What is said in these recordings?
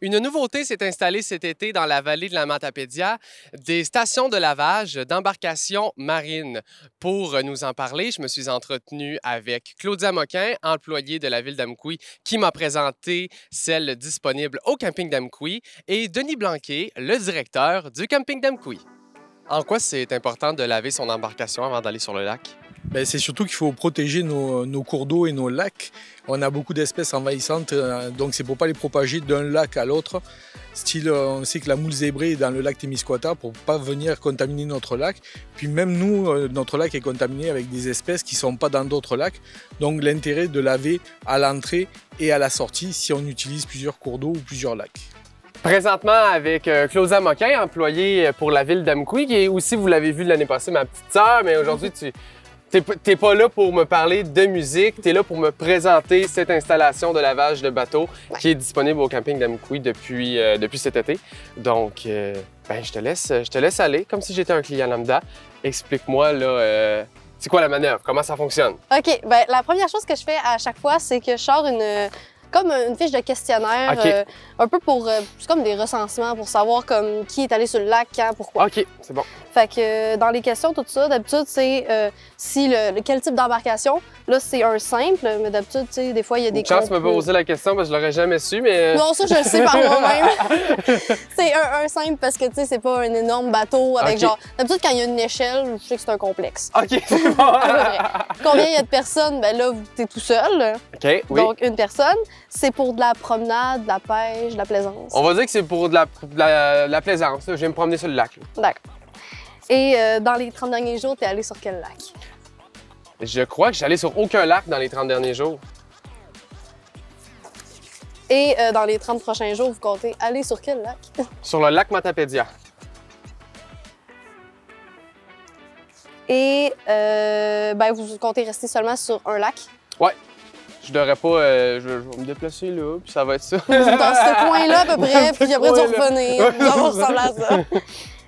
Une nouveauté s'est installée cet été dans la vallée de la Matapédia, des stations de lavage d'embarcations marines. Pour nous en parler, je me suis entretenu avec Claudia Moquin, employée de la ville d'Amqui, qui m'a présenté celle disponible au camping d'Amqui, et Denis Blanquet, le directeur du camping d'Amqui. En quoi c'est important de laver son embarcation avant d'aller sur le lac? C'est surtout qu'il faut protéger nos cours d'eau et nos lacs. On a beaucoup d'espèces envahissantes, donc c'est pour ne pas les propager d'un lac à l'autre. Style, on sait que la moule zébrée est dans le lac Témiscouata pour ne pas venir contaminer notre lac. Puis même nous, notre lac est contaminé avec des espèces qui ne sont pas dans d'autres lacs. Donc l'intérêt de laver à l'entrée et à la sortie si on utilise plusieurs cours d'eau ou plusieurs lacs. Présentement avec Claudia Moquin, employée pour la ville d'Amqui, qui est aussi, vous l'avez vu l'année passée, ma petite sœur, mais aujourd'hui, t'es pas là pour me parler de musique, t'es là pour me présenter cette installation de lavage de bateau qui est disponible au camping d'Amqui depuis cet été. Donc, je te laisse aller, comme si j'étais un client lambda. Explique-moi, là, c'est quoi la manœuvre? Comment ça fonctionne? OK. La première chose que je fais à chaque fois, c'est que je sors comme une fiche de questionnaire, OK. un peu pour, c'est comme des recensements pour savoir comme qui est allé sur le lac, quand, pourquoi. OK, c'est bon. Fait que dans les questions, tout ça, d'habitude, c'est quel type d'embarcation. Là, c'est un simple, mais d'habitude, tu sais, des fois, il y a des Une chance de me poser la question parce que je l'aurais jamais su, mais... Non, ça, je le sais par moi-même. C'est un simple parce que, tu sais, c'est pas un énorme bateau avec OK. genre... D'habitude, quand il y a une échelle, je sais que c'est un complexe. OK, c'est bon. Combien il y a de personnes? Ben là, t'es tout seul. OK, oui. Donc, une personne. C'est pour de la promenade, de la pêche, de la plaisance. On va dire que c'est pour de la plaisance. Là. Je vais me promener sur le lac. D'accord. Et dans les 30 derniers jours, t'es allé sur quel lac? Je crois que j'allais sur aucun lac dans les 30 derniers jours. Et dans les 30 prochains jours, vous comptez aller sur quel lac? Sur le lac Matapédia. Et vous comptez rester seulement sur un lac? Ouais. Je devrais pas... je vais me déplacer là, puis ça va être ça. Dans ce coin-là à peu près, puis après tu revenir. Ça va ressembler à ça.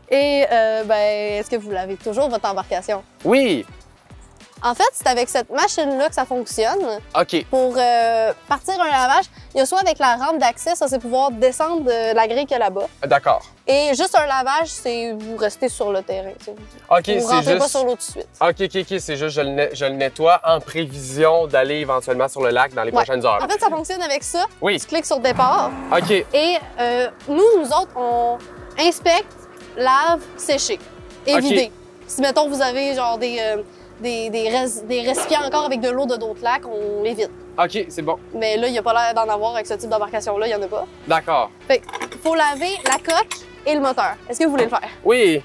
Et est-ce que vous lavez toujours votre embarcation? Oui! En fait, c'est avec cette machine-là que ça fonctionne. OK. Pour partir un lavage, il y a soit avec la rampe d'accès, ça c'est pouvoir descendre de la grille qu'il y a là-bas. D'accord. Et juste un lavage, c'est vous restez sur le terrain. T'sais. OK, vous c'est rentrez juste... pas sur l'eau tout de suite. OK, c'est juste je le nettoie en prévision d'aller éventuellement sur le lac dans les prochaines heures. En fait, ça fonctionne avec ça. Oui. Tu cliques sur départ. OK. Et nous autres, on inspecte, lave, sécher et OK. vider. Si, mettons, vous avez genre des récipients encore avec de l'eau de d'autres lacs, on les vide. OK, c'est bon. Mais là, il n'y a pas l'air d'en avoir avec ce type d'embarcation-là, il n'y en a pas. D'accord. Fait qu'il faut laver la coque et le moteur. Est-ce que vous voulez le faire? Oui.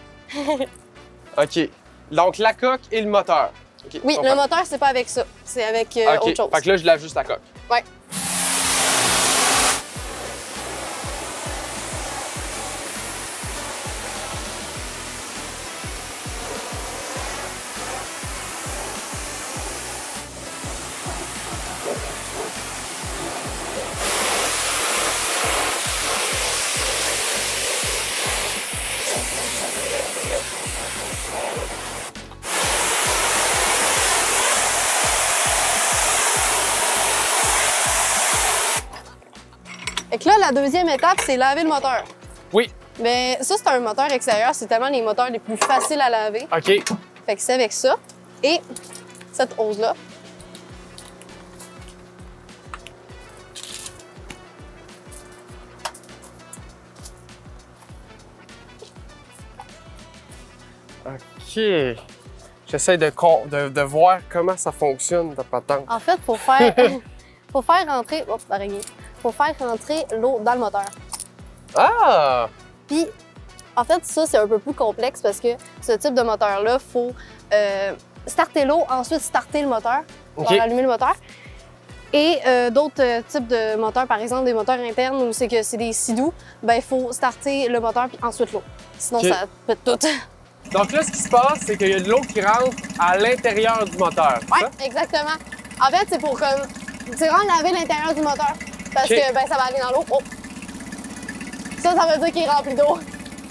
OK. Donc, la coque et le moteur. OK, Oui, je le comprends. moteur, c'est pas avec ça. C'est avec OK. autre chose. Fait que là, je lave juste la coque. Ouais. Fait que là, la deuxième étape, c'est laver le moteur. Oui. Mais ça, c'est un moteur extérieur. C'est tellement les moteurs les plus faciles à laver. OK. Fait que c'est avec ça. Et cette hose-là. OK. J'essaie de voir comment ça fonctionne, ta patente. En fait, faut faire rentrer... Oups, araignée. Faut faire rentrer l'eau dans le moteur. Ah! Puis, en fait, ça, c'est un peu plus complexe parce que ce type de moteur-là, il faut starter l'eau, ensuite starter le moteur, OK. pour allumer le moteur. Et d'autres types de moteurs, par exemple des moteurs internes où c'est que c'est des sidous, ben il faut starter le moteur puis ensuite l'eau. Sinon, OK. ça pète tout. Donc là, ce qui se passe, c'est qu'il y a de l'eau qui rentre à l'intérieur du moteur. c'est Oui, exactement. En fait, c'est pour comme... C'est vraiment laver l'intérieur du moteur. Parce OK. que ben, ça va aller dans l'eau. Oh. Ça veut dire qu'il est rempli d'eau.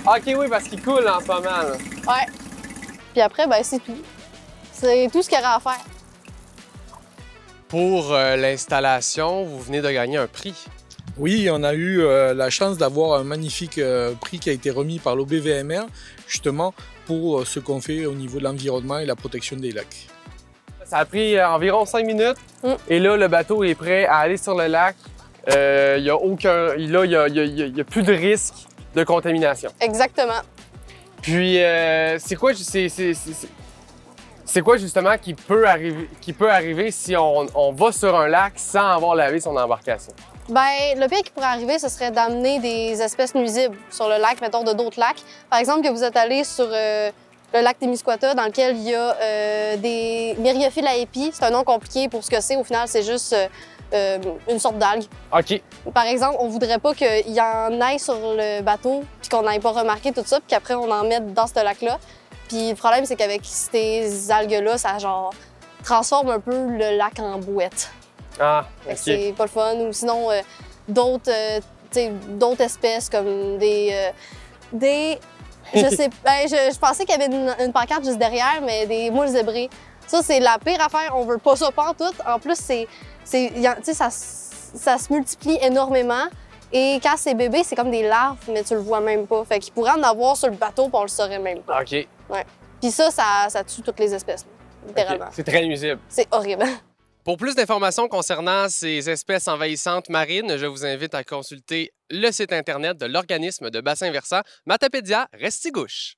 ça? OK, oui, parce qu'il coule en ce moment. Là. Ouais. Puis après, ben c'est tout. C'est tout ce qu'il y aura à faire. Pour l'installation, vous venez de gagner un prix. Oui, on a eu la chance d'avoir un magnifique prix qui a été remis par l'OBVMR, justement pour ce qu'on fait au niveau de l'environnement et la protection des lacs. Ça a pris environ 5 minutes et là, le bateau est prêt à aller sur le lac. Il n'y a aucun. Là, il y a plus de risque de contamination. Exactement. Puis, c'est quoi justement qui peut arriver si on va sur un lac sans avoir lavé son embarcation? Ben, le pire qui pourrait arriver, ce serait d'amener des espèces nuisibles sur le lac, mettons de d'autres lacs. Par exemple, que vous êtes allé sur le lac Témiscouata, dans lequel il y a des myriophiles à épis. C'est un nom compliqué pour ce que c'est. Au final, c'est juste une sorte d'algue. OK. Par exemple, on voudrait pas qu'il y en ait sur le bateau, puis qu'on n'ait pas remarqué tout ça, puis qu'après, on en mette dans ce lac-là. Puis le problème, c'est qu'avec ces algues-là, ça genre transforme un peu le lac en bouette. Ah, Fait OK. que c'est pas le fun. Ou sinon, d'autres espèces comme je sais, ben, je pensais qu'il y avait une pancarte juste derrière, mais des moules zébrés. Ça, c'est la pire affaire. On veut pas ça pantoute. En plus, ça se multiplie énormément. Et quand c'est bébé, c'est comme des larves, mais tu le vois même pas. Fait qu'il pourrait en avoir sur le bateau, puis on le saurait même pas. OK. Ouais. Puis ça tue toutes les espèces, littéralement. OK. C'est très nuisible. C'est horrible. Pour plus d'informations concernant ces espèces envahissantes marines, je vous invite à consulter le site Internet de l'organisme de bassin versant Matapédia Restigouche.